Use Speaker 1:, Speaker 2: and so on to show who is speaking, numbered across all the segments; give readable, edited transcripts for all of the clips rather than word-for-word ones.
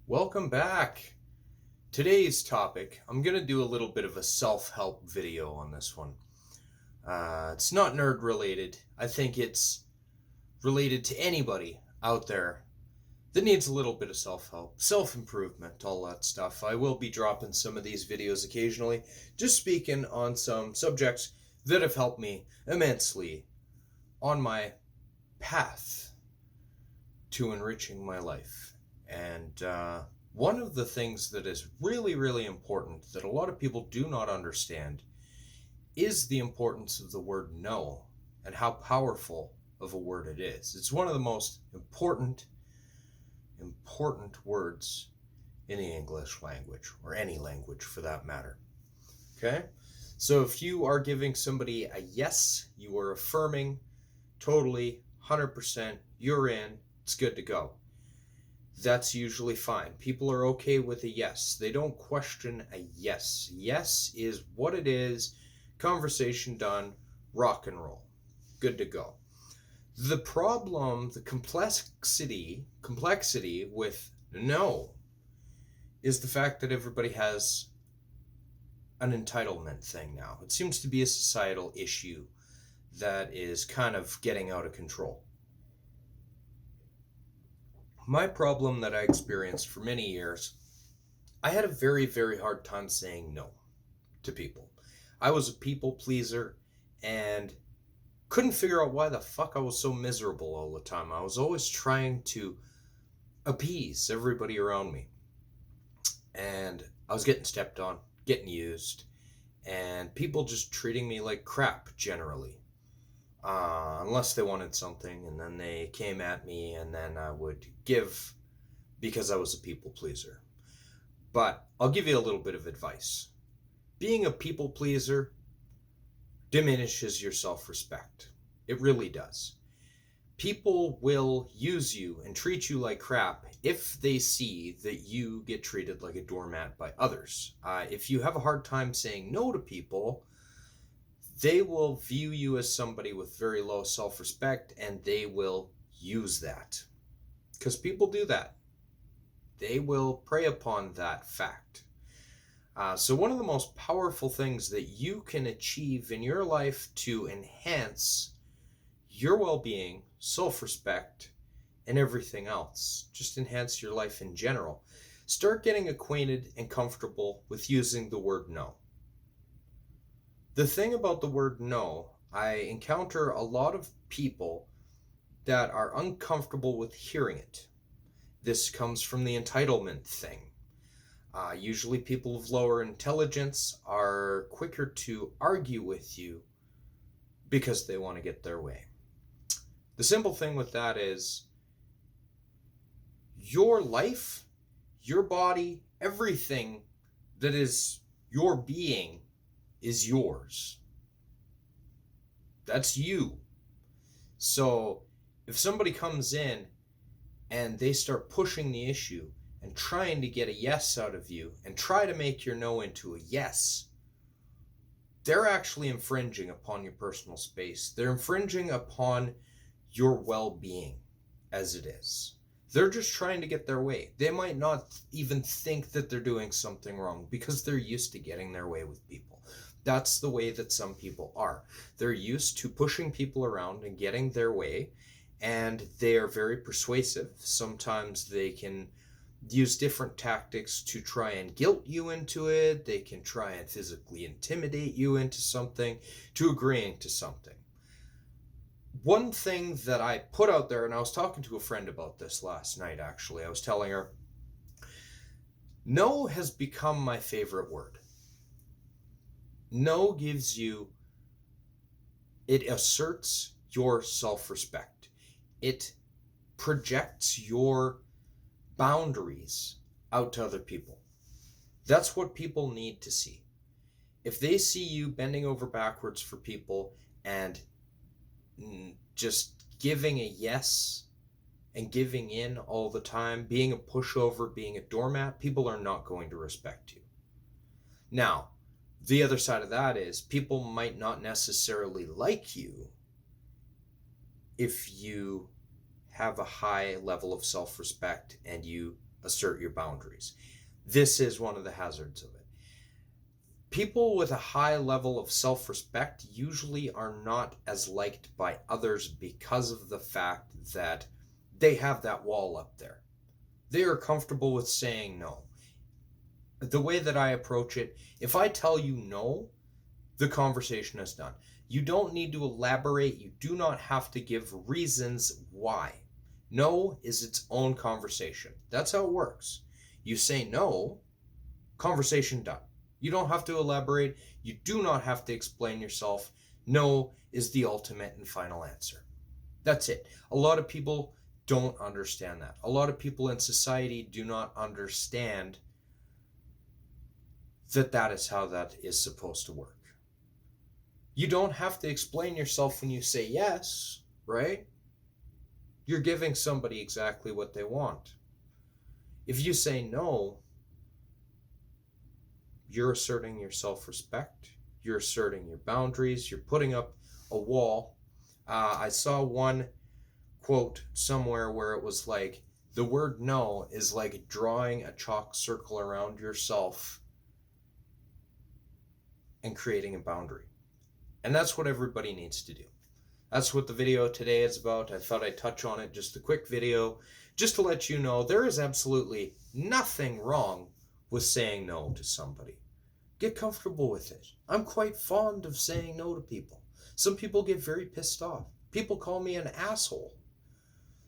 Speaker 1: Welcome back. Today's topic, I'm going to do a little bit of a self-help video on this one. It's not nerd related. I think it's related to anybody out there that needs a little bit of self-help, self-improvement, all that stuff. I will be dropping some of these videos occasionally, just speaking on some subjects that have helped me immensely on my path to enriching my life. And one of the things that is really, really important that a lot of people do not understand is the importance of the word no and how powerful of a word it is. It's one of the most important words in the English language, or any language for that matter. Okay? So if you are giving somebody a yes, you are affirming totally, 100%, you're in, it's good to go. That's usually fine. People are okay with a yes. They don't question a yes. Yes is what it is. Conversation done. Rock and roll. Good to go. The problem, the complexity with no is the fact that everybody has an entitlement thing now. It seems to be a societal issue that is kind of getting out of control. My problem that I experienced for many years, I had a very, very hard time saying no to people. I was a people pleaser and couldn't figure out why the fuck I was so miserable all the time. I was always trying to appease everybody around me. And I was getting stepped on, getting used, and people just treating me like crap generally. Unless they wanted something, and then they came at me, and then I would give because I was a people pleaser. But I'll give you a little bit of advice. Being a people pleaser diminishes your self-respect. It really does. People will use you and treat you like crap if they see that you get treated like a doormat by others. If you have a hard time saying no to people, they will view you as somebody with very low self-respect, and they will use that. Because people do that. They will prey upon that fact. So one of the most powerful things that you can achieve in your life to enhance your well-being, self-respect, and everything else, just enhance your life in general, start getting acquainted and comfortable with using the word no. The thing about the word no, I encounter a lot of people that are uncomfortable with hearing it. This comes from the entitlement thing. Usually people of lower intelligence are quicker to argue with you because they want to get their way. The simple thing with that is your life, your body, everything that is your being is yours. That's you. So if somebody comes in and they start pushing the issue and trying to get a yes out of you and try to make your no into a yes, they're actually infringing upon your personal space. They're infringing upon your well-being as it is. They're just trying to get their way. They might not even think that they're doing something wrong because they're used to getting their way with people. That's the way that some people are. They're used to pushing people around and getting their way, and they are very persuasive. Sometimes they can use different tactics to try and guilt you into it. They can try and physically intimidate you into something, to agreeing to something. One thing that I put out there, and I was talking to a friend about this last night actually, I was telling her, no has become my favorite word. No gives you, it asserts your self-respect. It projects your boundaries out to other people. That's what people need to see. If they see you bending over backwards for people and just giving a yes and giving in all the time, being a pushover, being a doormat, people are not going to respect you. Now, the other side of that is people might not necessarily like you if you have a high level of self-respect and you assert your boundaries. This is one of the hazards of it. People with a high level of self-respect usually are not as liked by others because of the fact that they have that wall up there. They are comfortable with saying no. The way that I approach it, if I tell you no, the conversation is done. You don't need to elaborate. You do not have to give reasons why. No is its own conversation. That's how it works. You say no, conversation done. You don't have to elaborate. You do not have to explain yourself. No is the ultimate and final answer. That's it. A lot of people don't understand that. A lot of people in society do not understand that that is how that is supposed to work. You don't have to explain yourself when you say yes, right? You're giving somebody exactly what they want. If you say no, you're asserting your self-respect, you're asserting your boundaries, you're putting up a wall. I saw one quote somewhere where it was like, the word no is like drawing a chalk circle around yourself and creating a boundary. And that's what everybody needs to do. That's what the video today is about. I thought I'd touch on it, just a quick video, just to let you know there is absolutely nothing wrong with saying no to somebody. Get comfortable with it. I'm quite fond of saying no to people. Some people get very pissed off. People call me an asshole,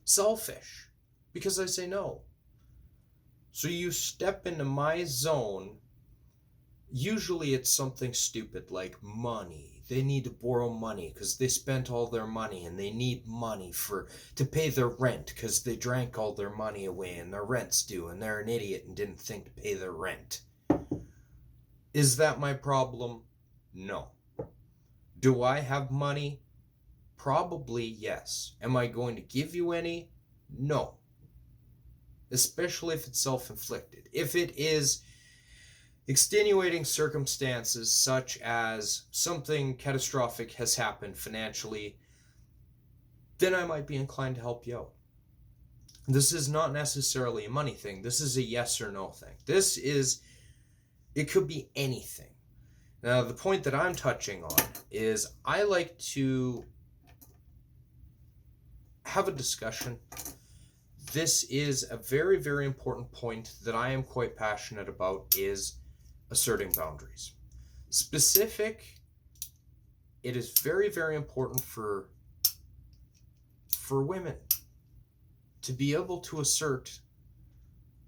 Speaker 1: selfish, because I say no. So you step into my zone. Usually it's something stupid like money. They need to borrow money because they spent all their money and they need money to pay their rent because they drank all their money away and their rent's due and they're an idiot and didn't think to pay their rent. Is that my problem? No. Do I have money? Probably yes. Am I going to give you any? No. Especially if it's self-inflicted. If it is extenuating circumstances such as something catastrophic has happened financially, then I might be inclined to help you out. This is not necessarily a money thing. This is a yes or no thing. It could be anything. Now, the point that I'm touching on is I like to have a discussion. This is a very, very important point that I am quite passionate about, is asserting boundaries. It is very, very important for women to be able to assert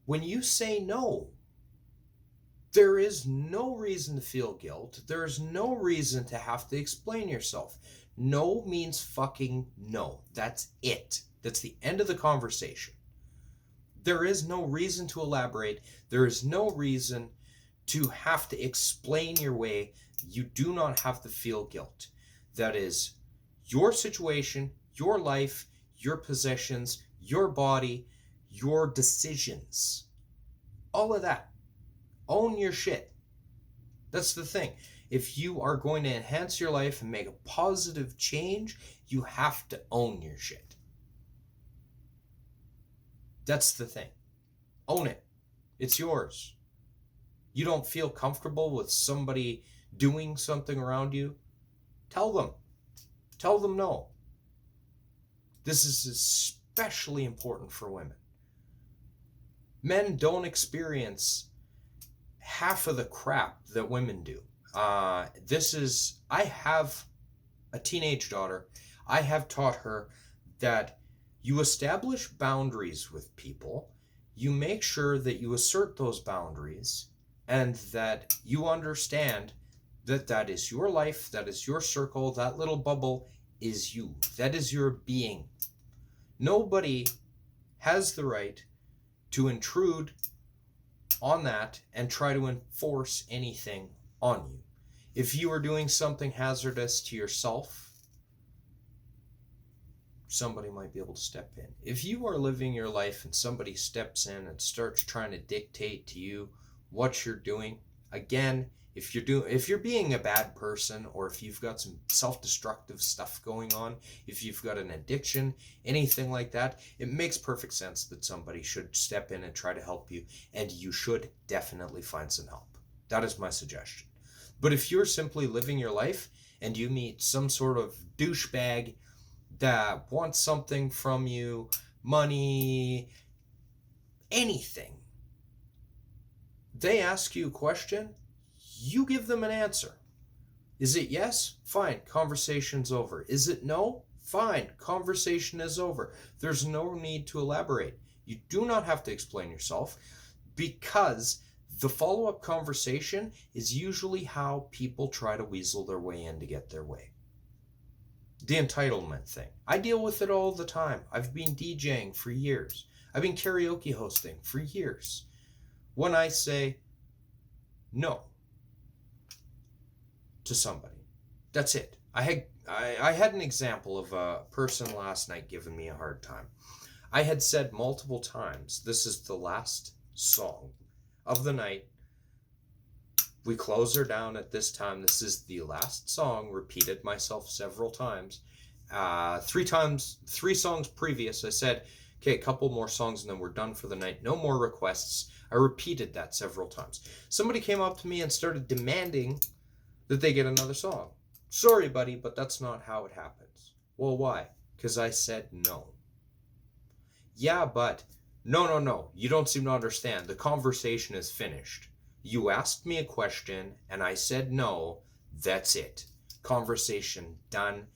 Speaker 1: when you say no. There is no reason to feel guilt. There is no reason to have to explain yourself. No means fucking no. That's it. That's the end of the conversation. There is no reason to elaborate. There is no reason to have to explain your way. You do not have to feel guilt. That is your situation, your life, your possessions, your body, your decisions. All of that. Own your shit. That's the thing. If you are going to enhance your life and make a positive change, you have to own your shit. That's the thing. Own it. It's yours. You don't feel comfortable with somebody doing something around you? Tell them. Tell them no. This is especially important for women. Men don't experience half of the crap that women do. I have a teenage daughter. I have taught her that you establish boundaries with people, you make sure that you assert those boundaries, and that you understand that that is your life, that is your circle, that little bubble is you. That is your being. Nobody has the right to intrude on that and try to enforce anything on you. If you are doing something hazardous to yourself, somebody might be able to step in. If you are living your life and somebody steps in and starts trying to dictate to you what you're doing, again, If you're being a bad person, or if you've got some self-destructive stuff going on, if you've got an addiction, anything like that, it makes perfect sense that somebody should step in and try to help you, and you should definitely find some help. That is my suggestion. But if you're simply living your life and you meet some sort of douchebag that wants something from you, money, anything, they ask you a question, you give them an answer. Is it yes? Fine, conversation's over. Is it no? Fine, conversation is over. There's no need to elaborate. You do not have to explain yourself, because the follow-up conversation is usually how people try to weasel their way in to get their way. The entitlement thing. I deal with it all the time. I've been DJing for years. I've been karaoke hosting for years. When I say no to somebody, that's it. I had an example of a person last night giving me a hard time. I had said multiple times, this is the last song of the night. We close her down at this time. This is the last song. Repeated myself several times. 3 songs previous, I said, okay, a couple more songs and then we're done for the night. No more requests. I repeated that several times. Somebody came up to me and started demanding that they get another song. Sorry, buddy, but that's not how it happens. Well, why? Because I said no. Yeah, but no. You don't seem to understand. The conversation is finished. You asked me a question and I said no. That's it. Conversation done.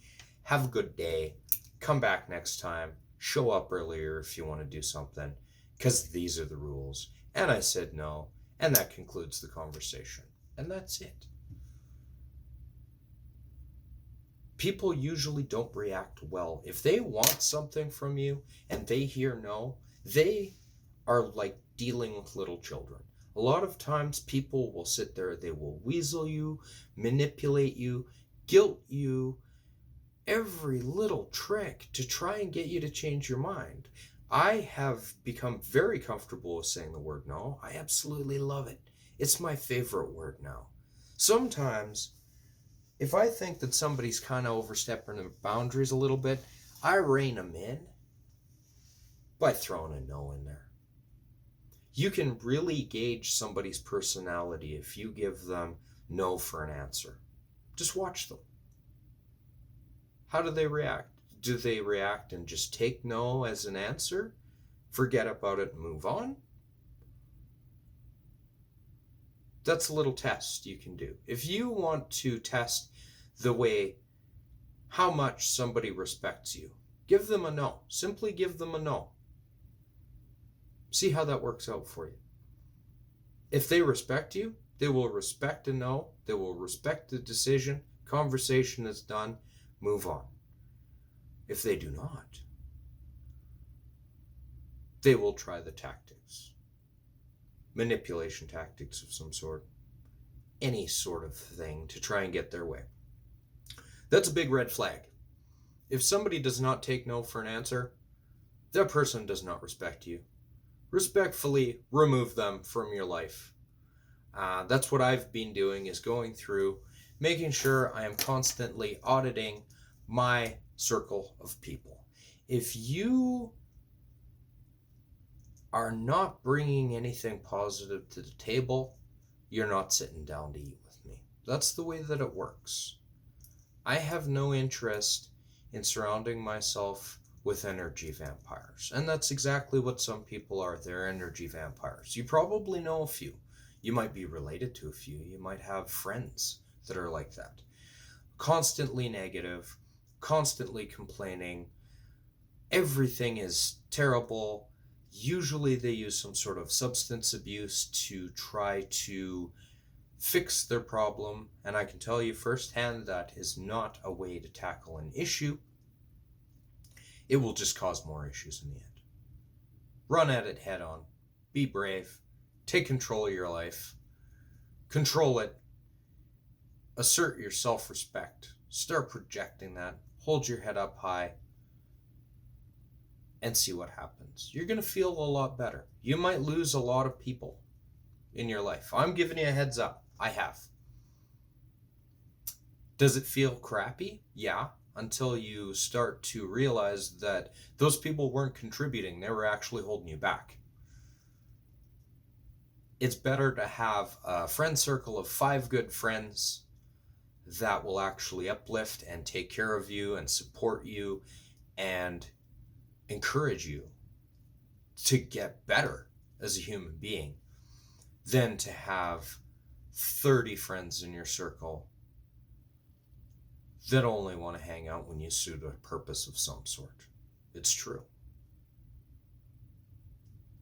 Speaker 1: Have a good day. Come back next time. Show up earlier if you want to do something, because these are the rules. And I said no. And that concludes the conversation. And that's it. People usually don't react well. If they want something from you and they hear no, they are like dealing with little children. A lot of times people will sit there, they will weasel you, manipulate you, guilt you, every little trick to try and get you to change your mind. I have become very comfortable with saying the word no. I absolutely love it. It's my favorite word now. Sometimes, if I think that somebody's kind of overstepping their boundaries a little bit, I rein them in by throwing a no in there. You can really gauge somebody's personality if you give them no for an answer. Just watch them. How do they react? Do they react and just take no as an answer, forget about it, and move on? That's a little test you can do. If you want to test the way how much somebody respects you, give them a no. Simply give them a no. See how that works out for you. If they respect you, they will respect a no. They will respect the decision. Conversation is done. Move on. If they do not, they will try the tactics. Manipulation tactics of some sort. Any sort of thing to try and get their way. That's a big red flag. If somebody does not take no for an answer, that person does not respect you. Respectfully remove them from your life. That's what I've been doing, is going through, making sure I am constantly auditing my circle of people. If you are not bringing anything positive to the table, you're not sitting down to eat with me. That's the way that it works. I have no interest in surrounding myself with energy vampires. And that's exactly what some people are. They're energy vampires. You probably know a few. You might be related to a few. You might have friends that are like that. Constantly negative, constantly complaining. Everything is terrible. Usually they use some sort of substance abuse to try to fix their problem. And I can tell you firsthand that is not a way to tackle an issue. It will just cause more issues in the end. Run at it head on. Be brave. Take control of your life. Control it. Assert your self-respect. Start projecting that. Hold your head up high. And see what happens. You're going to feel a lot better. You might lose a lot of people in your life. I'm giving you a heads up. I have. Does it feel crappy? Yeah, until you start to realize that those people weren't contributing, they were actually holding you back. It's better to have a friend circle of 5 good friends that will actually uplift and take care of you and support you and encourage you to get better as a human being than to have 30 friends in your circle that only want to hang out when you suit a purpose of some sort. It's true.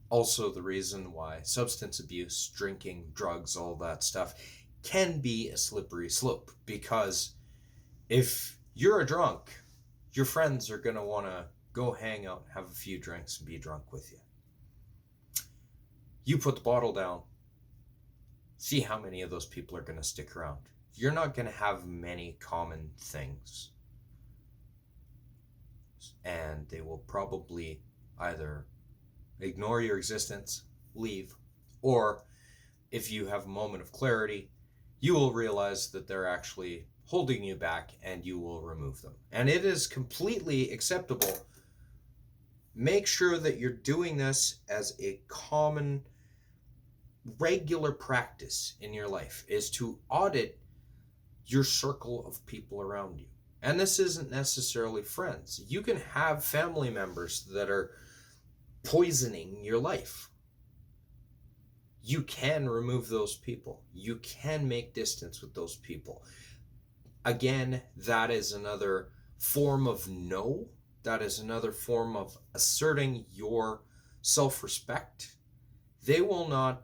Speaker 1: Also, the reason why substance abuse, drinking, drugs, all that stuff can be a slippery slope, because if you're a drunk, your friends are going to want to go hang out, have a few drinks, and be drunk with you. You put the bottle down, see how many of those people are going to stick around. You're not going to have many common things, and they will probably either ignore your existence, leave, or if you have a moment of clarity, you will realize that they're actually holding you back and you will remove them. And it is completely acceptable. Make sure that you're doing this as a common, regular practice in your life, is to audit your circle of people around you. And this isn't necessarily friends. You can have family members that are poisoning your life. You can remove those people. You can make distance with those people. Again, that is another form of no. That is another form of asserting your self-respect. They will not,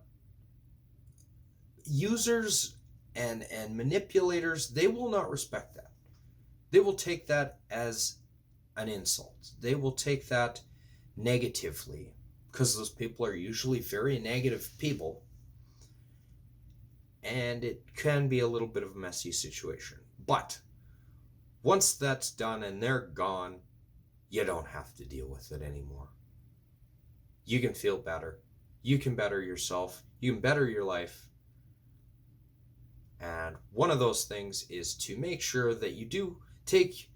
Speaker 1: users and manipulators, they will not respect that. They will take that as an insult. They will take that negatively, because those people are usually very negative people, and it can be a little bit of a messy situation. But once that's done and they're gone, you don't have to deal with it anymore. You can feel better. You can better yourself. You can better your life. And one of those things is to make sure that you do take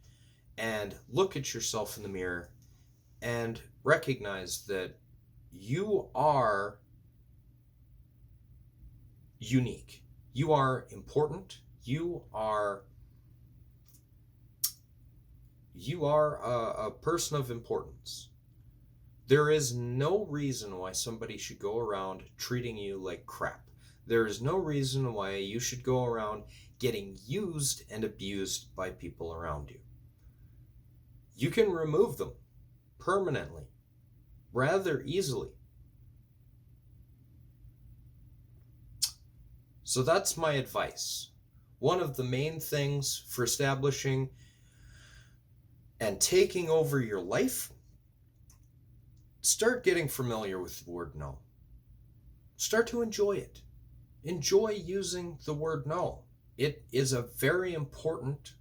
Speaker 1: and look at yourself in the mirror and recognize that you are unique. You are important. You are a person of importance. There is no reason why somebody should go around treating you like crap. There is no reason why you should go around getting used and abused by people around you. You can remove them permanently, rather easily. So that's my advice. One of the main things for establishing and taking over your life, start getting familiar with the word no. Start to enjoy it. Enjoy using the word no. It is a very important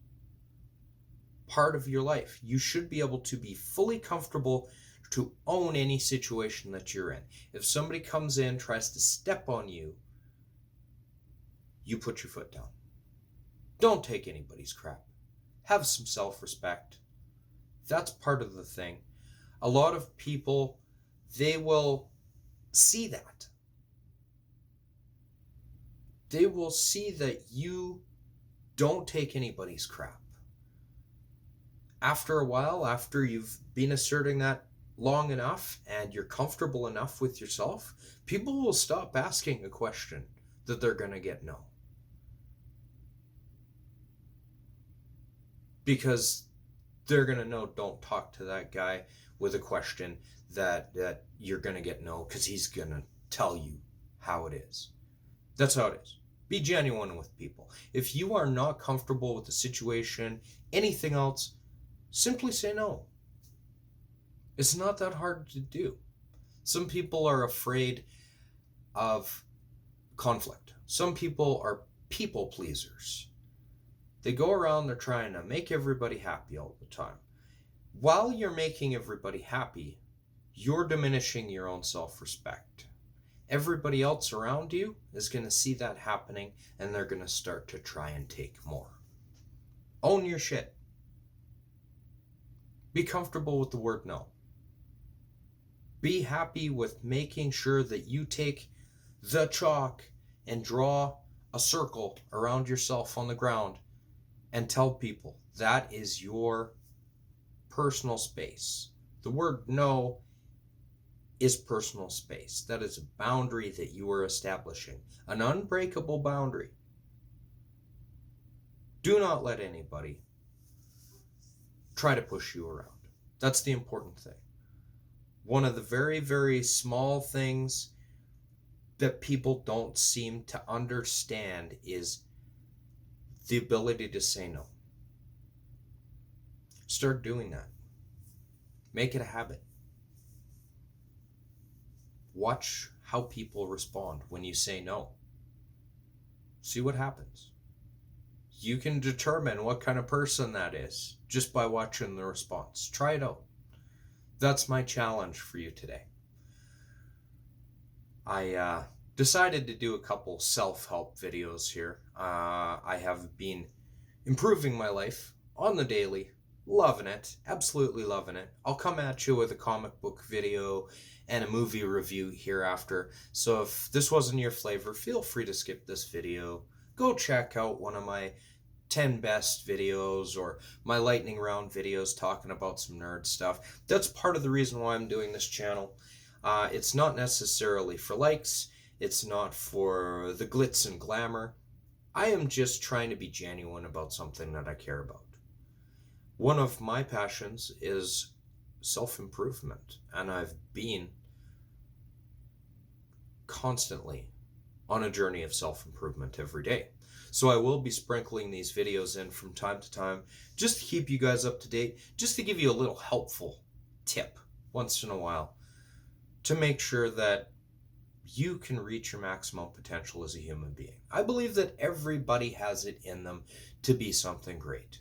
Speaker 1: part of your life. You should be able to be fully comfortable to own any situation that you're in. If somebody comes in, tries to step on you, you put your foot down. Don't take anybody's crap. Have some self-respect. That's part of the thing. A lot of people, they will see that. They will see that you don't take anybody's crap. After a while, after you've been asserting that long enough and you're comfortable enough with yourself, people will stop asking a question that they're going to get no. Because they're going to know, don't talk to that guy with a question that you're going to get no, because he's going to tell you how it is. That's how it is. Be genuine with people. If you are not comfortable with the situation, anything else, simply say no. It's not that hard to do. Some people are afraid of conflict. Some people are people pleasers. They go around, they're trying to make everybody happy all the time. While you're making everybody happy, you're diminishing your own self-respect. Everybody else around you is going to see that happening, and they're going to start to try and take more. Own your shit. Be comfortable with the word no. Be happy with making sure that you take the chalk and draw a circle around yourself on the ground and tell people that is your personal space. The word no is personal space. That is a boundary that you are establishing, an unbreakable boundary. Do not let anybody try to push you around. That's the important thing. One of the very, very small things that people don't seem to understand is the ability to say no. Start doing that. Make it a habit. Watch how people respond when you say no. See what happens. You can determine what kind of person that is just by watching the response. Try it out. That's my challenge for you today. I decided to do a couple self-help videos here. I have been improving my life on the daily. Loving it. Absolutely loving it. I'll come at you with a comic book video and a movie review hereafter. So if this wasn't your flavor, feel free to skip this video. Go check out one of my 10 best videos or my lightning round videos talking about some nerd stuff. That's part of the reason why I'm doing this channel. It's not necessarily for likes. It's not for the glitz and glamour. I am just trying to be genuine about something that I care about. One of my passions is self-improvement, and I've been constantly on a journey of self-improvement every day. So I will be sprinkling these videos in from time to time just to keep you guys up to date, just to give you a little helpful tip once in a while to make sure that you can reach your maximum potential as a human being. I believe that everybody has it in them to be something great.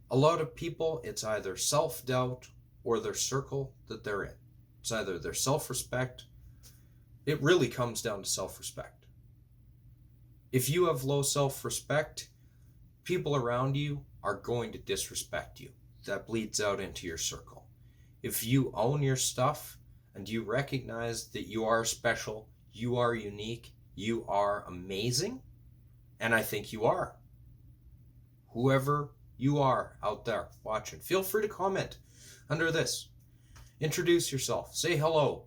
Speaker 1: A lot of people, it's either self-doubt or their circle that they're in. It's either their self-respect. It really comes down to self-respect. If you have low self-respect, people around you are going to disrespect you. That bleeds out into your circle. If you own your stuff and you recognize that you are special, you are unique, you are amazing, and I think you are. Whoever you are out there watching, feel free to comment under this. Introduce yourself. Say hello.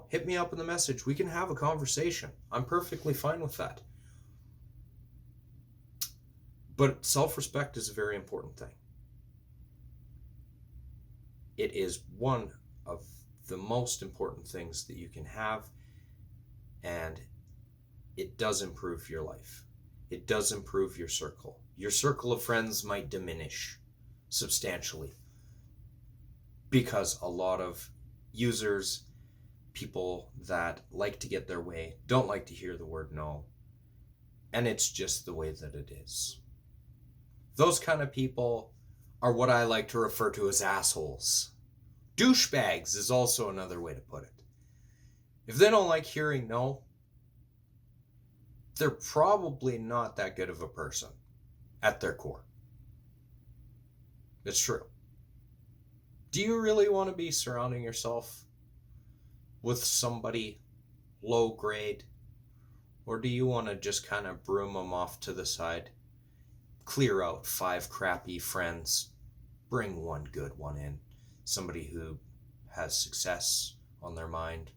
Speaker 1: Hit me up in the message. We can have a conversation. I'm perfectly fine with that. But self-respect is a very important thing. It is one of the most important things that you can have, and it does improve your life. It does improve your circle. Your circle of friends might diminish substantially because a lot of users, people that like to get their way, don't like to hear the word no. And it's just the way that it is. Those kind of people are what I like to refer to as assholes. Douchebags is also another way to put it. If they don't like hearing no, they're probably not that good of a person at their core. It's true. Do you really want to be surrounding yourself with somebody low grade? Or do you want to just kind of broom them off to the side? Clear out 5 crappy friends. Bring one good one in. Somebody who has success on their mind.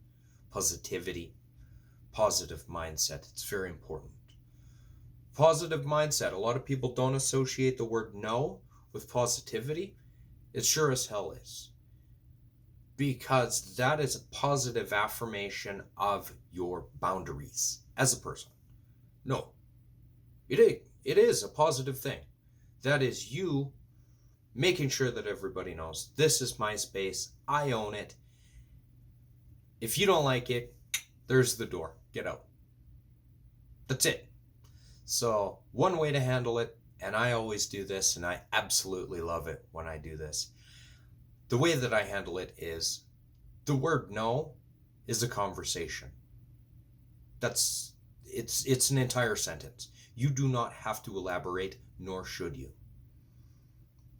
Speaker 1: Positivity. Positive mindset. It's very important. Positive mindset. A lot of people don't associate the word no with positivity. It sure as hell is. Because that is a positive affirmation of your boundaries as a person. No. It is a positive thing. That is you making sure that everybody knows this is my space. I own it. If you don't like it, there's the door. Get out. That's it. So one way to handle it, and I always do this, and I absolutely love it when I do this. The way that I handle it is the word no is a conversation. It's an entire sentence. You do not have to elaborate, nor should you.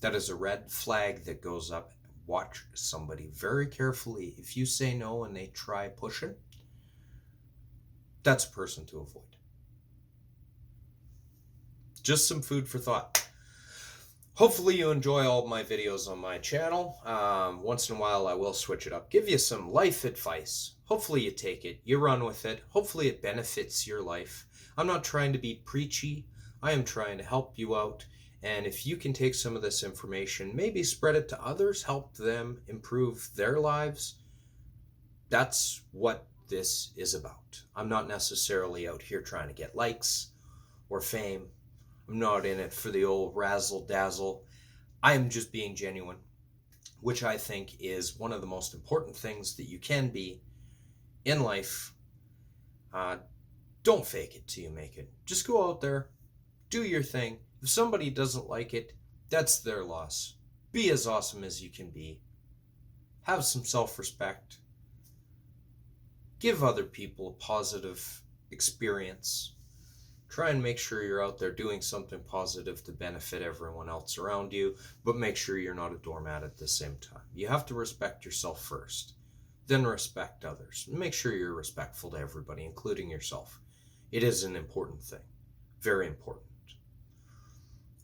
Speaker 1: That is a red flag that goes up. Watch somebody very carefully. If you say no and they try pushing, that's a person to avoid. Just some food for thought. Hopefully you enjoy all of my videos on my channel. Once in a while I will switch it up. Give you some life advice. Hopefully you take it. You run with it. Hopefully it benefits your life. I'm not trying to be preachy. I am trying to help you out. And if you can take some of this information, maybe spread it to others, help them improve their lives, that's what this is about. I'm not necessarily out here trying to get likes or fame. I'm not in it for the old razzle dazzle. I am just being genuine, which I think is one of the most important things that you can be in life. Don't fake it till you make it. Just go out there, do your thing. If somebody doesn't like it, that's their loss. Be as awesome as you can be. Have some self-respect. Give other people a positive experience. Try and make sure you're out there doing something positive to benefit everyone else around you, but make sure you're not a doormat at the same time. You have to respect yourself first, then respect others. Make sure you're respectful to everybody, including yourself. It is an important thing. Very important.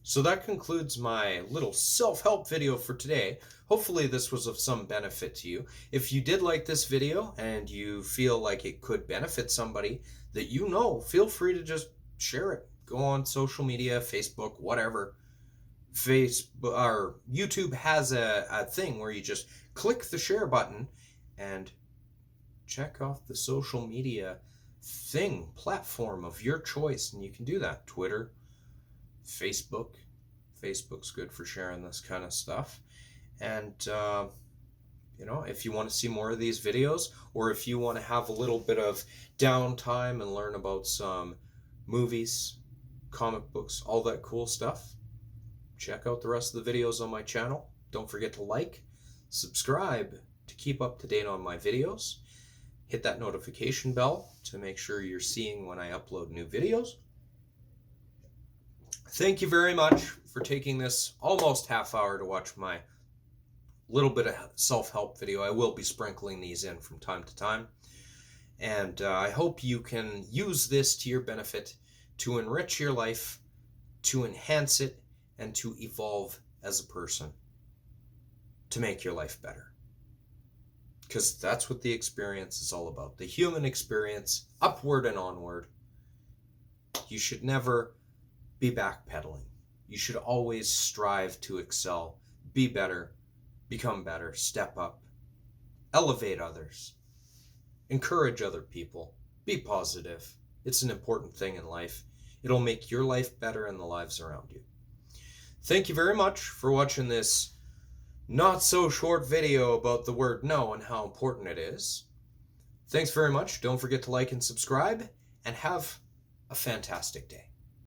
Speaker 1: So that concludes my little self-help video for today. Hopefully this was of some benefit to you. If you did like this video and you feel like it could benefit somebody that you know, feel free to just share it. Go on social media, Facebook, whatever. Facebook or YouTube has a thing where you just click the share button and check off the social media platform of your choice, and you can do that. Twitter, Facebook. Facebook's good for sharing this kind of stuff. And if you want to see more of these videos, or if you want to have a little bit of downtime and learn about some movies, comic books, all that cool stuff, check out the rest of the videos on my channel. Don't forget to like, subscribe to keep up to date on my videos. Hit that notification bell to make sure you're seeing when I upload new videos. Thank you very much for taking this almost half hour to watch my little bit of self-help video. I will be sprinkling these in from time to time. And I hope you can use this to your benefit to enrich your life, to enhance it, and to evolve as a person, to make your life better. Because that's what the experience is all about. The human experience, upward and onward. You should never be backpedaling. You should always strive to excel, be better, become better, step up, elevate others, encourage other people, be positive. It's an important thing in life. It'll make your life better and the lives around you. Thank you very much for watching this not so short video about the word no and how important it is. Thanks very much. Don't forget to like and subscribe, and have a fantastic day.